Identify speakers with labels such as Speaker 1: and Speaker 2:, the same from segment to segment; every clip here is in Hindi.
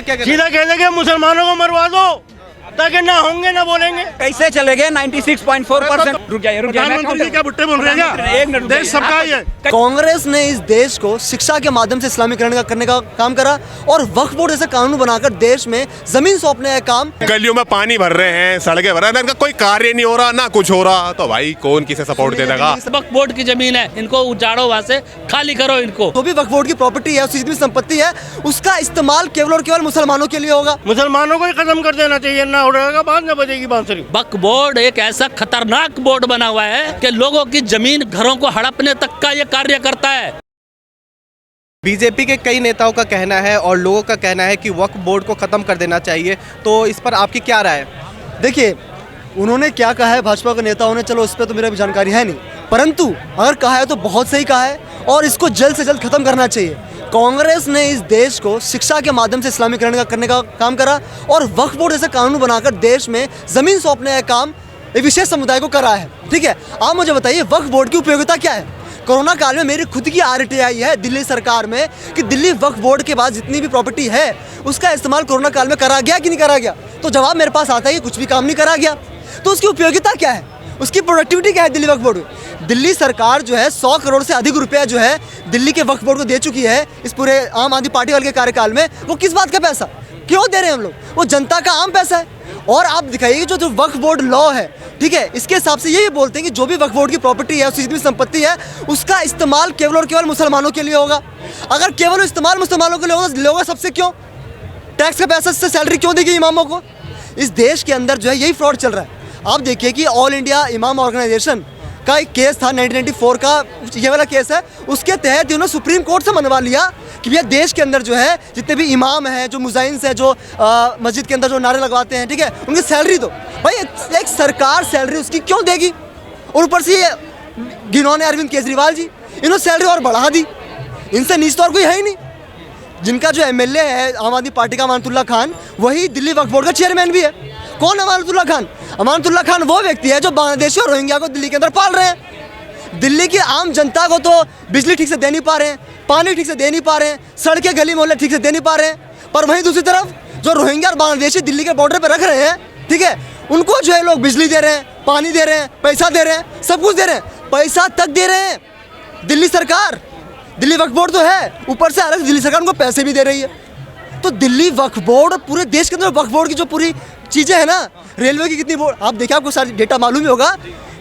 Speaker 1: क्या कहना
Speaker 2: सीधा कह देंगे मुसलमानों को मरवा दो ताकि ना होंगे ना बोलेंगे।
Speaker 3: कैसे चलेंगे 96.4%। रुक जाइए
Speaker 2: प्रधानमंत्री क्या बुट्टे बोल रहे हैं क्या?
Speaker 3: एक मिनट
Speaker 2: देश सबका ही है।
Speaker 4: कांग्रेस ने इस देश को शिक्षा के माध्यम से इस्लामीकरण करने का काम करा और वक्फ बोर्ड जैसे कानून बनाकर देश में जमीन सौंपने का काम।
Speaker 5: गलियों में पानी भर रहे हैं, सड़कें भर रहे हैं, इनका कोई कार्य नहीं हो रहा ना कुछ हो रहा, तो भाई कौन किसे सपोर्ट दे देगा?
Speaker 6: वक्फ बोर्ड की जमीन है, इनको उजाड़ो, वहाँ से खाली करो इनको।
Speaker 4: तो भी वक्फ बोर्ड की प्रॉपर्टी है, उसकी जितनी संपत्ति है, उसका इस्तेमाल केवल और केवल मुसलमानों के लिए होगा।
Speaker 2: मुसलमानों को ही खत्म कर देना चाहिए, ना उड़ेगा बाद में बजेगी बांसुरी।
Speaker 6: वक्फ बोर्ड एक ऐसा खतरनाक बोर्ड बना हुआ है कि लोगों की जमीन घरों को हड़पने तक का ये कार्य करता है।
Speaker 1: बीजेपी के कई नेताओं का कहना है और लोगों का कहना है कि वक्फ बोर्ड को खत्म कर देना चाहिए, तो इस पर आपकी क्या राय है?
Speaker 4: देखिए, उन्होंने क्या कहा है भाजपा के नेताओं ने, चलो इस पर तो मेरा भी जानकारी है नहीं, परंतु अगर कहा है तो बहुत सही कहा है और इसको जल्द से जल्द खत्म करना चाहिए। कांग्रेस ने इस देश को शिक्षा के माध्यम से इस्लामीकरण करने का काम करा और वक्फ बोर्ड जैसे कानून बनाकर देश में जमीन सौंपने का काम एक विशेष समुदाय को करा है। ठीक है, आप मुझे बताइए वक्फ बोर्ड की उपयोगिता क्या है? कोरोना काल में मेरी खुद की RTI है दिल्ली सरकार में कि दिल्ली वक्फ बोर्ड के पास जितनी भी प्रॉपर्टी है उसका इस्तेमाल कोरोना काल में करा गया कि नहीं करा गया? तो जवाब मेरे पास आता है कि कुछ भी काम नहीं करा गया। तो उसकी उपयोगिता क्या है, उसकी प्रोडक्टिविटी क्या है? दिल्ली वक्फ बोर्ड, दिल्ली सरकार जो है 100 करोड़ से अधिक रुपया जो है दिल्ली के वक्फ बोर्ड को दे चुकी है इस पूरे आम आदमी पार्टी वाले के कार्यकाल में। वो किस बात का पैसा क्यों दे रहे हैं हम लोग? वो जनता का आम पैसा है। और आप दिखाइए जो वक्फ बोर्ड लॉ है, ठीक है, इसके हिसाब से यही बोलते हैं कि जो भी वक्फ बोर्ड की प्रॉपर्टी है, उसकी जितनी संपत्ति है, उसका इस्तेमाल केवल और केवल मुसलमानों के लिए होगा। अगर केवल इस्तेमाल मुसलमानों के लिए होगा, लोगों सबसे क्यों टैक्स का पैसा से सैलरी क्यों देगी इमामों को? इस देश के अंदर जो है यही फ्रॉड चल रहा है। आप देखिए कि ऑल इंडिया इमाम ऑर्गेनाइजेशन का एक केस था 1994 का, ये वाला केस है, उसके तहत उन्होंने सुप्रीम कोर्ट से मनवा लिया कि भैया देश के अंदर जो है जितने भी इमाम हैं, जो मुजाहिन्स हैं, जो मस्जिद के अंदर जो नारे लगवाते हैं, ठीक है, उनकी सैलरी दो। भाई एक सरकार सैलरी उसकी क्यों देगी? और ऊपर से ये जिन्होंने अरविंद केजरीवाल जी, इन्होंने सैलरी और बढ़ा दी। इनसे नीच तो और कोई है ही नहीं। जिनका जो MLA है आम आदमी पार्टी का अमानतुल्लाह खान, वही दिल्ली वक्फ बोर्ड का चेयरमैन भी है। कौन अमानतुल्लाह खान? अमानतुल्लाह खान वो व्यक्ति है जो बांग्लादेशी और रोहिंग्या को दिल्ली के अंदर पाल रहे हैं। दिल्ली की आम जनता को तो बिजली ठीक से दे नहीं पा रहे हैं, पानी ठीक से दे नहीं पा रहे हैं, सड़कें गली मोहल्ले ठीक से दे नहीं पा रहे हैं। पर वहीं दूसरी तरफ जो रोहिंग्या और बांग्लादेशी दिल्ली के बॉर्डर पर रख रहे हैं, ठीक है, उनको जो है लोग बिजली दे रहे हैं, पानी दे रहे हैं, पैसा दे रहे हैं, सब कुछ दे रहे हैं, पैसा तक दे रहे हैं दिल्ली सरकार। दिल्ली वक्फ बोर्ड तो है, ऊपर से अलग दिल्ली सरकार उनको पैसे भी दे रही है। तो दिल्ली वक्फ बोर्ड पूरे देश के अंदर वक्फ बोर्ड की जो पूरी चीज़ें हैं ना, रेलवे की कितनी बोर्ड, आप देखिए, आपको सारी डेटा मालूम ही होगा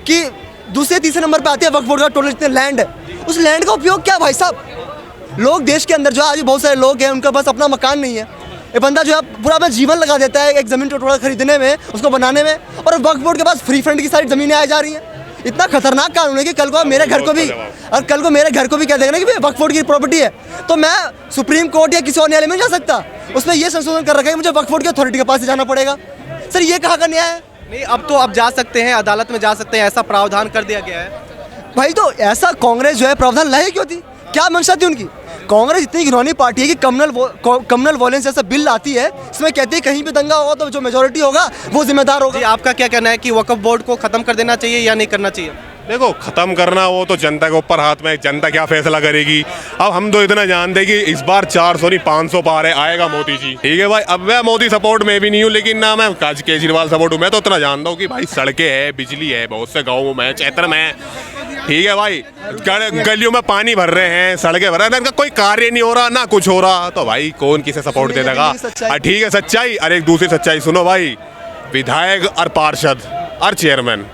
Speaker 4: कि दूसरे तीसरे नंबर पे आती है वक्फ बोर्ड का टोटल जितने लैंड है, उस लैंड का उपयोग क्या भाई साहब? लोग देश के अंदर जो आज बहुत सारे लोग हैं, उनका बस अपना मकान नहीं है। ये बंदा जो है पूरा अपना जीवन लगा देता है एक ज़मीन टुकड़ा खरीदने में, उसको बनाने में, और वक्फ बोर्ड के पास फ्री फंड की सारी ज़मीनें आ जा रही हैं। इतना खतरनाक कानून है कि कल को मेरे घर को भी, और कल को मेरे घर को भी कह देगा ना कि वक्फ बोर्ड की प्रॉपर्टी है, तो मैं सुप्रीम कोर्ट या किसी और न्यायालय में नहीं जा सकता। उसमें यह संशोधन कर रखा है कि मुझे वक्फ बोर्ड की अथॉरिटी के पास जाना पड़ेगा। सर, ये कहाँ का न्याय है?
Speaker 1: नहीं, अब तो आप जा सकते हैं, अदालत में जा सकते हैं, ऐसा प्रावधान कर दिया गया है।
Speaker 4: भाई तो ऐसा कांग्रेस जो है प्रावधान लाई क्यों थी? क्या मंशा थी उनकी? कांग्रेस इतनी घिनौनी पार्टी है कि कम्युनल वॉयलेंस जैसा बिल लाती है, इसमें कहती है कहीं भी दंगा होगा तो जो मेजोरिटी होगा वो जिम्मेदार होगा।
Speaker 1: जी, आपका क्या कहना है कि वक्फ बोर्ड को खत्म कर देना चाहिए या नहीं करना चाहिए?
Speaker 5: देखो, खत्म करना हो तो जनता के ऊपर हाथ में, जनता क्या फैसला करेगी। अब हम तो इतना जानते हैं कि इस बार 400 नहीं 500 पार है, आएगा मोदी जी, ठीक है भाई। अब मैं मोदी सपोर्ट में भी नहीं हूँ, लेकिन ना मैं केजरीवाल सपोर्ट हूँ। मैं तो इतना जानता हूँ कि भाई सड़कें है, बिजली है, बहुत से गाँवों में, क्षेत्र में, ठीक है भाई, गलियों में पानी भर रहे हैं, सड़कें भर रहे हैं, इनका कोई कार्य नहीं हो रहा ना कुछ हो रहा, तो भाई कौन किसे सपोर्ट दे देगा? ठीक है, सच्चाई। अरे एक दूसरी सच्चाई सुनो भाई, विधायक और पार्षद और चेयरमैन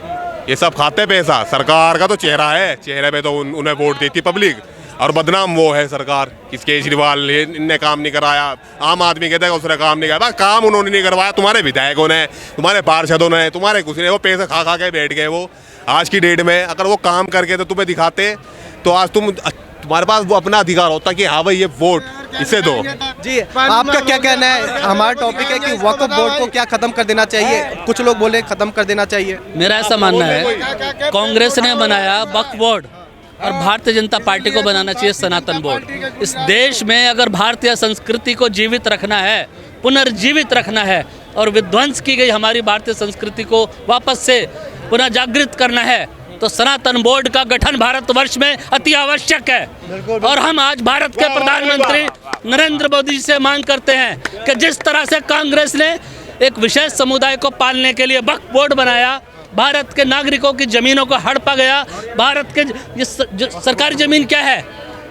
Speaker 5: ये सब खाते पैसा, सरकार का तो चेहरा है, चेहरे पे तो उन्हें वोट देती पब्लिक, और बदनाम वो है सरकार। किस केजरीवाल ने काम नहीं कराया, आम आदमी कहता है उसने काम नहीं कराया। काम उन्होंने नहीं करवाया, तुम्हारे विधायकों ने, तुम्हारे पार्षदों ने, तुम्हारे कुछ ने, वो पैसे खा खा के बैठ गए। वो आज की डेट में अगर वो काम करके तो तुम्हें दिखाते, तो आज तुम्हारे पास वो अपना अधिकार होता कि हाँ भाई ये वोट इसे दो।
Speaker 1: जी, आपका क्या कहना है? हमारा टॉपिक है कि वक्फ बोर्ड को क्या खत्म कर देना चाहिए? कुछ लोग बोले खत्म कर देना चाहिए।
Speaker 6: मेरा ऐसा मानना है, कांग्रेस ने बनाया वक्फ बोर्ड और भारतीय जनता पार्टी को बनाना चाहिए सनातन बोर्ड। इस देश में अगर भारतीय संस्कृति को जीवित रखना है, पुनर्जीवित रखना है, और विध्वंस की गई हमारी भारतीय संस्कृति को वापस से पुनः जागृत करना है, तो सनातन बोर्ड का गठन भारतवर्ष में अति आवश्यक है। और हम आज भारत के प्रधानमंत्री नरेंद्र मोदी से मांग करते हैं कि जिस तरह से कांग्रेस ने एक विशेष समुदाय को पालने के लिए वक्फ बोर्ड बनाया, भारत के नागरिकों की ज़मीनों को हड़पा गया। भारत के ये सरकारी ज़मीन क्या है?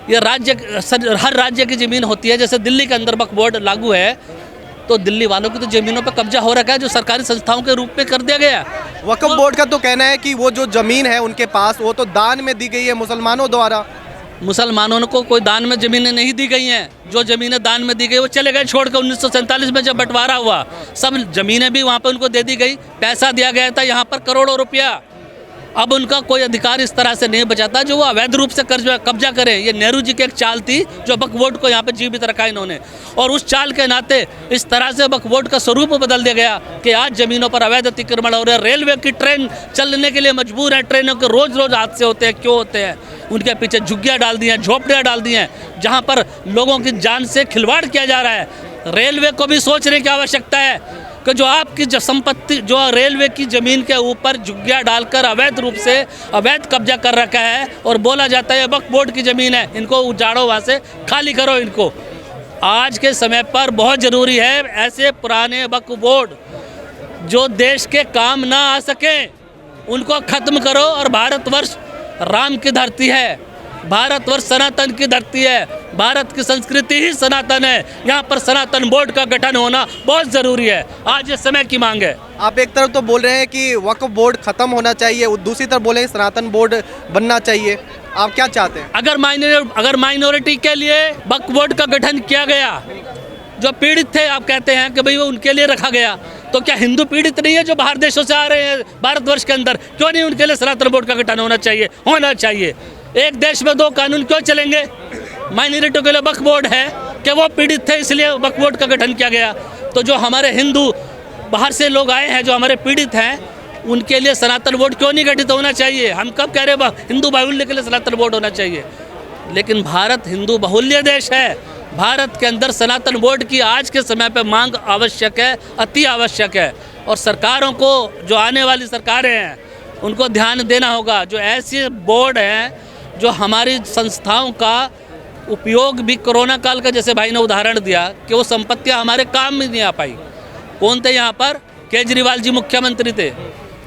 Speaker 6: ये हर राज्य की ज़मीन होती है। जैसे दिल्ली के अंदर वक्फ बोर्ड लागू है तो दिल्ली वालों की तो ज़मीनों पर कब्जा हो रखा है, जो सरकारी संस्थाओं के रूप में कर दिया गया।
Speaker 1: वक्फ बोर्ड का तो कहना है कि वो जो ज़मीन है उनके पास, वो तो दान में दी गई है मुसलमानों द्वारा।
Speaker 6: मुसलमानों को कोई दान में ज़मीनें नहीं दी गई हैं। जो ज़मीनें दान में दी गई वो चले गए छोड़ कर। 1947 में जब बंटवारा हुआ, सब ज़मीनें भी वहाँ पर उनको दे दी गई, पैसा दिया गया था यहाँ पर करोड़ों रुपया। अब उनका कोई अधिकार इस तरह से नहीं बचाता जो वो अवैध रूप से कब्जा करें। ये नेहरू जी की एक चाल थी जो वक्फ बोर्ड को यहाँ पे जीवित रखा इन्होंने, और उस चाल के नाते इस तरह से वक्फ बोर्ड का स्वरूप बदल दिया गया कि आज ज़मीनों पर अवैध अतिक्रमण हो रहे हैं। रेलवे की ट्रेन चलने के लिए मजबूर है, ट्रेनों के रोज़ रोज़ हादसे होते हैं। क्यों होते हैं? उनके पीछे झुग्गियाँ डाल दी हैं, झोपड़ियाँ डाल दी हैं, जहाँ पर लोगों की जान से खिलवाड़ किया जा रहा है। रेलवे को भी सोचने की आवश्यकता है कि जो आपकी जो संपत्ति, जो रेलवे की ज़मीन के ऊपर झुग्गियाँ डालकर अवैध रूप से अवैध कब्जा कर रखा है और बोला जाता है वक्फ बोर्ड की ज़मीन है, इनको उजाड़ो, वहाँ से खाली करो इनको। आज के समय पर बहुत ज़रूरी है ऐसे पुराने वक्फ बोर्ड जो देश के काम ना आ सकें उनको ख़त्म करो। और भारतवर्ष राम की धरती है, भारतवर्ष सनातन की धरती है, भारत की संस्कृति ही सनातन है। यहाँ पर सनातन बोर्ड का गठन होना बहुत ज़रूरी है, आज ये समय की मांग है।
Speaker 1: आप एक तरफ तो बोल रहे हैं कि वक्फ बोर्ड ख़त्म होना चाहिए, दूसरी तरफ बोले सनातन बोर्ड बनना चाहिए। आप क्या चाहते हैं?
Speaker 6: अगर माइनॉरिटी के लिए वक्फ बोर्ड का गठन किया गया, जो पीड़ित थे, आप कहते हैं कि भाई वो उनके लिए रखा गया, तो क्या हिंदू पीड़ित नहीं है जो बाहर देशों से आ रहे हैं भारतवर्ष के अंदर? क्यों नहीं उनके लिए सनातन बोर्ड का गठन होना चाहिए? होना चाहिए। एक देश में दो कानून क्यों चलेंगे? माइनॉरिटी के लिए वक्फ बोर्ड है कि वो पीड़ित थे इसलिए वक्फ बोर्ड का गठन किया गया। तो जो हमारे हिंदू बाहर से लोग आए हैं जो हमारे पीड़ित हैं, उनके लिए सनातन बोर्ड क्यों नहीं गठित होना चाहिए? हम कब कह रहे हैं हिंदू बाहुल्य के लिए सनातन बोर्ड होना चाहिए? लेकिन भारत हिंदू बाहुल्य देश है। भारत के अंदर सनातन बोर्ड की आज के समय पर मांग आवश्यक है, अति आवश्यक है। और सरकारों को, जो आने वाली सरकारें हैं, उनको ध्यान देना होगा। जो ऐसे बोर्ड हैं जो हमारी संस्थाओं का उपयोग भी कोरोना काल का, जैसे भाई ने उदाहरण दिया कि वो संपत्तियां हमारे काम में नहीं आ पाई। कौन थे यहाँ पर? केजरीवाल जी मुख्यमंत्री थे।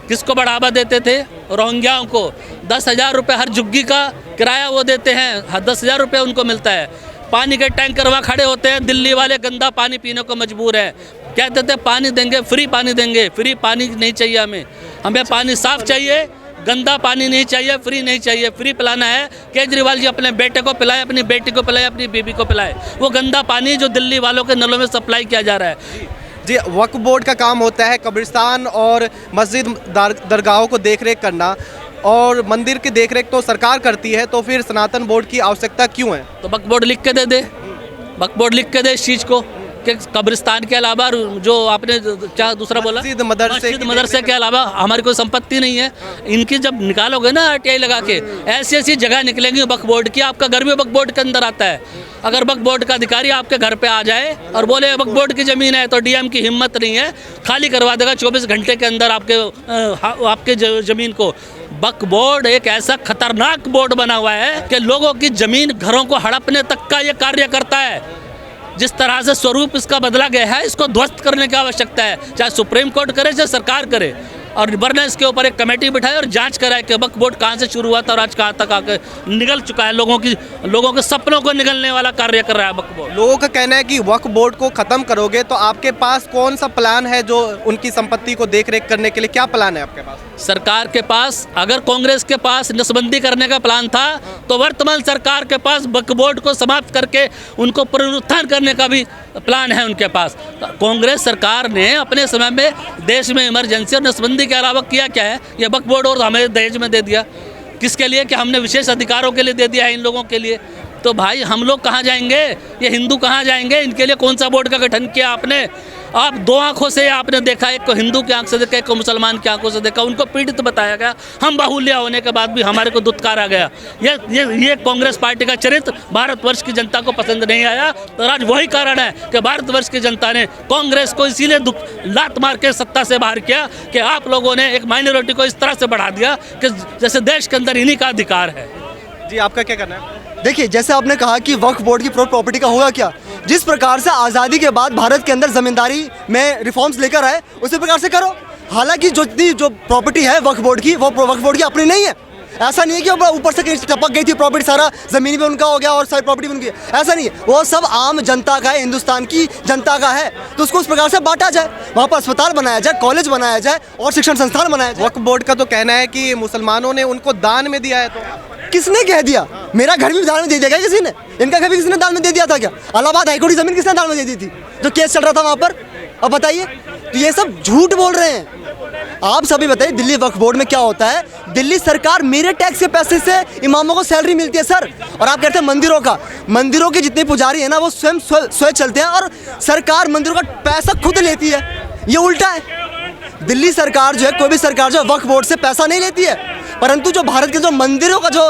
Speaker 6: किसको बढ़ावा देते थे? रोहिंग्याओं को। 10,000 रुपये हर झुग्गी का किराया वो देते हैं, 10,000 रुपये उनको मिलता है। पानी के टैंकर वहाँ खड़े होते हैं, दिल्ली वाले गंदा पानी पीने को मजबूर है। कहते थे पानी देंगे, फ्री पानी देंगे। फ्री पानी नहीं चाहिए हमें, हमें पानी साफ चाहिए, गंदा पानी नहीं चाहिए, फ्री नहीं चाहिए। फ्री पिलाना है, केजरीवाल जी अपने बेटे को पिलाए, अपनी बेटी को पिलाए, अपनी बीबी को पिलाए वो गंदा पानी जो दिल्ली वालों के नलों में सप्लाई किया जा रहा है।
Speaker 1: जी, वक्फ बोर्ड का काम होता है कब्रिस्तान और मस्जिद दरगाहों को देखरेख करना, और मंदिर की देखरेख तो सरकार करती है, तो फिर सनातन बोर्ड की आवश्यकता क्यों है?
Speaker 6: तो वक्फ बोर्ड लिख के दे दे, वक्फ बोर्ड लिख के दे इस चीज़ को कि कब्रिस्तान के अलावा, जो आपने क्या दूसरा बोला,
Speaker 1: मस्जिद मदरसे
Speaker 6: के अलावा हमारी कोई संपत्ति नहीं है। इनकी जब निकालोगे ना RTI लगा के, ऐसी ऐसी जगह निकलेंगी वक्फ बोर्ड की, आपका घर भी वक्फ बोर्ड के अंदर आता है। अगर वक्फ बोर्ड का अधिकारी आपके घर पे आ जाए और बोले वक्फ बोर्ड की ज़मीन है, तो DM की हिम्मत नहीं है, खाली करवा देगा 24 घंटे के अंदर आपके ज़मीन को। वक्फ बोर्ड एक ऐसा खतरनाक बोर्ड बना हुआ है कि लोगों की ज़मीन, घरों को हड़पने तक का ये कार्य करता है। जिस तरह से स्वरूप इसका बदला गया है, इसको ध्वस्त करने की आवश्यकता है, चाहे सुप्रीम कोर्ट करे चाहे सरकार करे। और वरना इसके ऊपर एक कमेटी बिठाए और जांच कराए कि वक्फ बोर्ड कहाँ से शुरू हुआ था और आज कहाँ तक आकर निगल चुका है। लोगों के सपनों को निगलने वाला कार्य कर रहा है वक्फ बोर्ड।
Speaker 1: लोगों का कहना है कि वक्फ बोर्ड को ख़त्म करोगे तो आपके पास कौन सा प्लान है जो उनकी संपत्ति को देखरेख करने के लिए? क्या प्लान है आपके पास?
Speaker 6: सरकार के पास, अगर कांग्रेस के पास नसबंदी करने का प्लान था, तो वर्तमान सरकार के पास वक्फ बोर्ड को समाप्त करके उनको पुनरुत्थान करने का भी प्लान है उनके पास। कांग्रेस सरकार ने अपने समय में देश में इमरजेंसी और नसबंदी के अलावा किया क्या है? ये वक्फ बोर्ड और हमें दहेज में दे दिया। किसके लिए? कि हमने विशेष अधिकारों के लिए दे दिया है इन लोगों के लिए। तो भाई हम लोग कहाँ जाएंगे, ये हिंदू कहाँ जाएंगे? इनके लिए कौन सा बोर्ड का गठन किया आपने? आप दो आंखों से आपने देखा, एक को हिंदू की आंख से देखा, एक को मुसलमान की आंखों से देखा, उनको पीड़ित बताया गया। हम बाहुल्य होने के बाद भी हमारे को दुत्कारा गया। ये कांग्रेस पार्टी का चरित्र भारतवर्ष की जनता को पसंद नहीं आया। तो आज वही कारण है कि भारतवर्ष की जनता ने कांग्रेस को इसीलिए लात मार के सत्ता से बाहर किया कि आप लोगों ने एक माइनॉरिटी को इस तरह से बढ़ा दिया कि जैसे देश के अंदर इन्हीं का अधिकार है।
Speaker 1: जी आपका क्या कहना है?
Speaker 4: देखिए, जैसे आपने कहा कि वक्फ बोर्ड की प्रॉपर्टी का होगा क्या, जिस प्रकार से आज़ादी के बाद भारत के अंदर ज़मींदारी में रिफॉर्म्स लेकर आए, उसी प्रकार से करो। हालांकि जो प्रॉपर्टी है वक्फ बोर्ड की, वो वक्फ बोर्ड की अपनी नहीं है। ऐसा नहीं है कि ऊपर से कहीं टपक गई थी प्रॉपर्टी, सारा ज़मीन भी उनका हो गया और सारी प्रॉपर्टी भी उनकी, ऐसा नहीं है। वो सब आम जनता का है, हिंदुस्तान की जनता का है। तो उसको उस प्रकार से बांटा जाए, वहाँ पर अस्पताल बनाया जाए, कॉलेज बनाया जाए और शिक्षण संस्थान बनाया जाए।
Speaker 1: वक्फ बोर्ड का तो कहना है कि मुसलमानों ने उनको दान में दिया है। तो
Speaker 4: किसने कह दिया? मेरा घर भी दान में दे दिया क्या किसी ने? इनका घर भी किसी ने दान में दे दिया था क्या? इलाहाबाद हाईकोर्ट की जमीन किसने दान में दे दी थी जो केस चल रहा था वहाँ पर? अब बताइए, तो ये सब झूठ बोल रहे हैं। आप सभी बताइए, दिल्ली वक्फ बोर्ड में क्या होता है? दिल्ली सरकार मेरे टैक्स के पैसे से इमामों को सैलरी मिलती है सर। और आप कहते हैं मंदिरों के जितने पुजारी हैं ना, वो स्वयं चलते हैं और सरकार मंदिरों का पैसा खुद लेती है। ये उल्टा है। दिल्ली सरकार जो है, कोई भी सरकार जो है, वक्फ बोर्ड से पैसा नहीं लेती है, परंतु जो भारत के जो मंदिरों का जो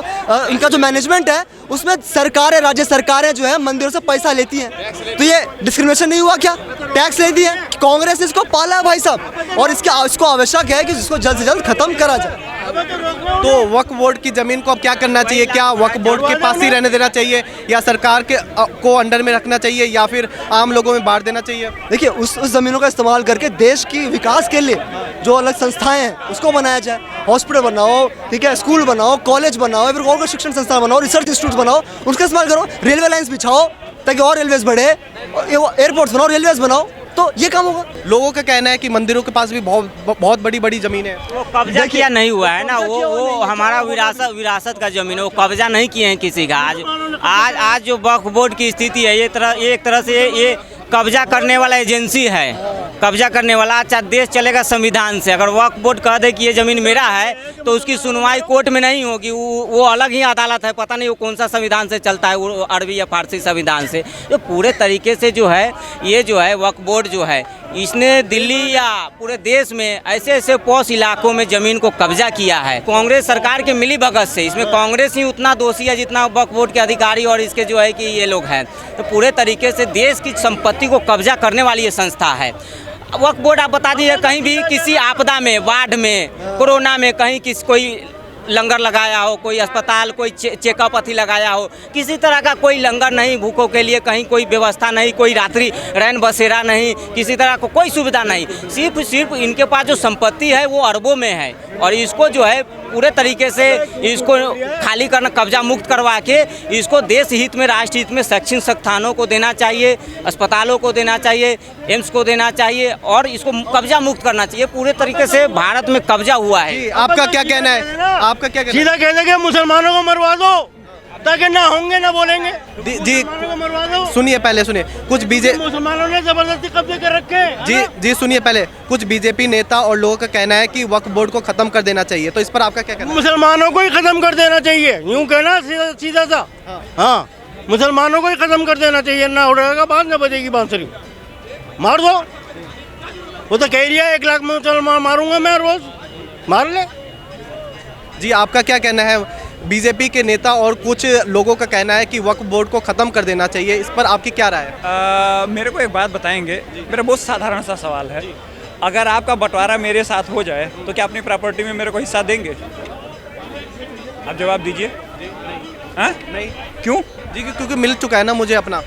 Speaker 4: इनका जो मैनेजमेंट है, उसमें सरकारें, राज्य सरकारें जो है मंदिरों से पैसा लेती हैं। तो ये डिस्क्रिमिनेशन नहीं हुआ क्या? टैक्स लेती है। कांग्रेस ने इसको पाला है भाई साहब, और इसको आवश्यक है कि इसको जल्द से जल्द खत्म करा जाए।
Speaker 1: तो वक्फ बोर्ड की जमीन को अब क्या करना चाहिए? क्या वक्फ बोर्ड के पास ही रहने देना चाहिए, या सरकार के को अंडर में रखना चाहिए, या फिर आम लोगों में बांट देना चाहिए?
Speaker 4: देखिए, उस ज़मीनों का इस्तेमाल करके देश की विकास के लिए जो अलग संस्थाएं हैं उसको बनाया जाए। हॉस्पिटल बनाओ, ठीक है, स्कूल बनाओ, कॉलेज बनाओ, फिर और शिक्षण संस्थान बनाओ, रिसर्च इंस्टीट्यूट बनाओ, उसका इस्तेमाल करो। रेलवे लाइन्स बिछाओ ताकि और रेलवेज बढ़े, एयरपोर्ट्स बनाओ, रेलवेज बनाओ, तो ये काम होगा।
Speaker 1: लोगों का कहना है कि मंदिरों के पास भी बहुत बड़ी बड़ी जमीन है।
Speaker 7: वो कब्जा किया नहीं हुआ है ना, वो हमारा विरासत का जमीन है, वो कब्जा नहीं किए हैं किसी का। आज जो वक्फ बोर्ड की स्थिति है, ये एक तरह से ये कब्जा करने वाला एजेंसी है, कब्जा करने वाला। अच्छा, देश चलेगा संविधान से। अगर वक्फ बोर्ड कह दे कि ये ज़मीन मेरा है, तो उसकी सुनवाई कोर्ट में नहीं होगी, वो अलग ही अदालत है। पता नहीं वो कौन सा संविधान से चलता है, वो अरबी या फारसी संविधान से। तो पूरे तरीके से जो है, ये जो है वक्फ बोर्ड जो है, इसने दिल्ली या पूरे देश में ऐसे ऐसे पॉश इलाकों में ज़मीन को कब्जा किया है कांग्रेस सरकार के मिली भगत से। इसमें कांग्रेस ही उतना दोषी है जितना वक्फ बोर्ड के अधिकारी और इसके जो है कि ये लोग हैं। तो पूरे तरीके से देश की संपत्ति को कब्जा करने वाली ये संस्था है वक्फ बोर्ड। आप बता दीजिए, कहीं भी किसी आपदा में, बाढ़ में, कोरोना में, कहीं कोई लंगर लगाया हो, कोई अस्पताल, कोई चेकअप अथी लगाया हो, किसी तरह का कोई लंगर नहीं, भूखों के लिए कहीं कोई व्यवस्था नहीं, कोई रात्रि रैन बसेरा नहीं, किसी तरह को कोई सुविधा नहीं। सिर्फ इनके पास जो संपत्ति है वो अरबों में है, और इसको जो है पूरे तरीके से इसको खाली करना, कब्जा मुक्त करवा के इसको देश हित में, राष्ट्र हित में शैक्षणिक संस्थानों को देना चाहिए, अस्पतालों को देना चाहिए, एम्स को देना चाहिए, और इसको कब्जा मुक्त करना चाहिए। पूरे तरीके से भारत में कब्जा हुआ है।
Speaker 1: आपका क्या कहना है? आपका क्या कहना है?
Speaker 2: सीधा कह देंगे मुसलमानों को मरवा दो, ताकि ना होंगे ना बोलेंगे।
Speaker 1: जी
Speaker 2: मरवा दो।
Speaker 1: सुनिए, पहले सुनिए। कुछ
Speaker 2: मुसलमानों ने जबरदस्ती कब्जे कर रखे।
Speaker 1: जी सुनिए पहले। कुछ बीजेपी नेता और लोगों का कहना है कि वक्फ बोर्ड को खत्म कर देना चाहिए, तो इस पर आपका क्या कहना है?
Speaker 2: मुसलमानों को ही खत्म कर देना चाहिए, यूं कहना सीधा सा। हाँ, मुसलमानों को ही खत्म कर देना चाहिए। ना उड़ेगा बात, ना बजेगी बांसुरी, मार दो। वो तो कह रहा है 1 लाख मुसलमान मारूंगा मैं रोज, मार ले।
Speaker 1: जी आपका क्या कहना है? बीजेपी के नेता और कुछ लोगों का कहना है कि वक्फ बोर्ड को ख़त्म कर देना चाहिए, इस पर आपकी क्या राय है?
Speaker 3: मेरे को एक बात बताएंगे, मेरा बहुत साधारण सा सवाल है। अगर आपका बंटवारा मेरे साथ हो जाए तो क्या अपनी प्रॉपर्टी में मेरे को हिस्सा देंगे? आप जवाब दीजिए। हाँ? नहीं। क्यों?
Speaker 1: जी क्योंकि मिल चुका है ना मुझे अपना।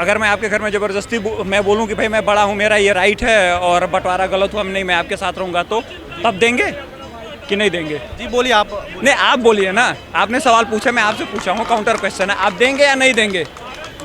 Speaker 3: अगर मैं आपके घर में ज़बरदस्ती मैं बोलूँ कि भाई मैं बड़ा हूँ, मेरा ये राइट है, और बंटवारा गलत हुआ, नहीं मैं आपके साथ रहूँगा, तो तब देंगे कि नहीं देंगे?
Speaker 1: जी बोलिए आप।
Speaker 3: नहीं, आप बोलिए ना, आपने सवाल पूछा, मैं आपसे पूछा हूँ, काउंटर क्वेश्चन है। आप देंगे या नहीं देंगे?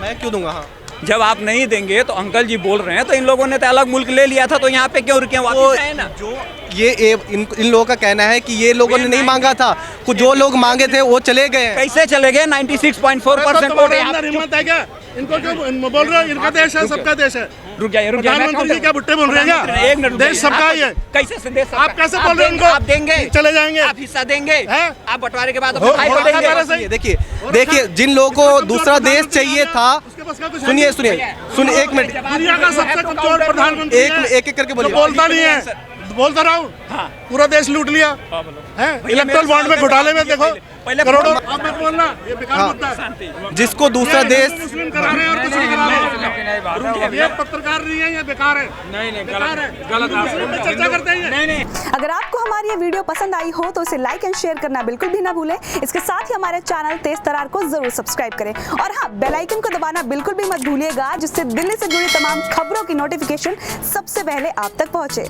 Speaker 1: मैं क्यों दूंगा? हाँ,
Speaker 3: जब आप नहीं देंगे तो अंकल जी बोल रहे हैं, तो इन लोगों ने तो अलग मुल्क ले लिया था, तो यहाँ पे क्यों रुके? वापस आए ना।
Speaker 1: जो इन लोगों का कहना है कि ये लोगों ने नहीं मांगा था, कुछ जो लोग मांगे थे वो चले गए।
Speaker 3: कैसे चले गए? 96.4% वोट है।
Speaker 2: हिम्मत है क्या? इनको क्यों बोल रहे हो? इनका देश है, सबका देश है।
Speaker 3: रुक जाइए
Speaker 2: प्रधानमंत्री जी क्या भुट्टे बोल रहे हैं क्या?
Speaker 3: एक मिनट
Speaker 2: देश सबका ही है।
Speaker 3: कैसे से देश सबका?
Speaker 2: आप कैसे बोल रहे हैं उनको?
Speaker 3: आप देंगे,
Speaker 2: चले जाएंगे,
Speaker 3: आप हिस्सा देंगे,
Speaker 2: हैं?
Speaker 3: आप बंटवारे के बाद
Speaker 2: हो-
Speaker 3: अपने भाई को
Speaker 2: हो-
Speaker 3: देंगे।
Speaker 2: हो- सही।
Speaker 1: देखिए जिन लोगों को दूसरा देश चाहिए था,
Speaker 2: उसके पास का कुछ है
Speaker 1: सुनिए
Speaker 2: नहीं।
Speaker 1: सुनिए एक मिनट,
Speaker 2: दुनिया का सबसे कमजोर प्रधानमंत्री है।
Speaker 1: एक करके बोलिए।
Speaker 2: बोलता नहीं है, बोलता रहा हूँ।
Speaker 3: हाँ।
Speaker 2: पूरा देश लूट लिया है। इलेक्ट्रल बॉन्ड में घोटाले में देखो
Speaker 3: पहले
Speaker 2: करोड़ों। आप मत बोलना, ये बेकार मुद्दा है।
Speaker 1: जिसको दूसरा देश
Speaker 2: मुस्लिम करा रहे हैं और कुछ नहीं करा रहे हैं। ये पत्रकार नहीं है, ये बेकार है। नहीं बेकार है, गलत आप चर्चा करते हैं। नहीं
Speaker 8: अगर आपको हमारी ये वीडियो पसंद आई हो तो इसे लाइक एंड शेयर करना बिल्कुल भी ना भूलें। इसके साथ ही हमारे चैनल तेज तरार को जरूर सब्सक्राइब करें और हाँ, बेल आइकन को दबाना बिल्कुल भी मत भूलिएगा, जिससे दिल्ली से जुड़ी तमाम खबरों की नोटिफिकेशन सबसे पहले आप तक पहुंचे।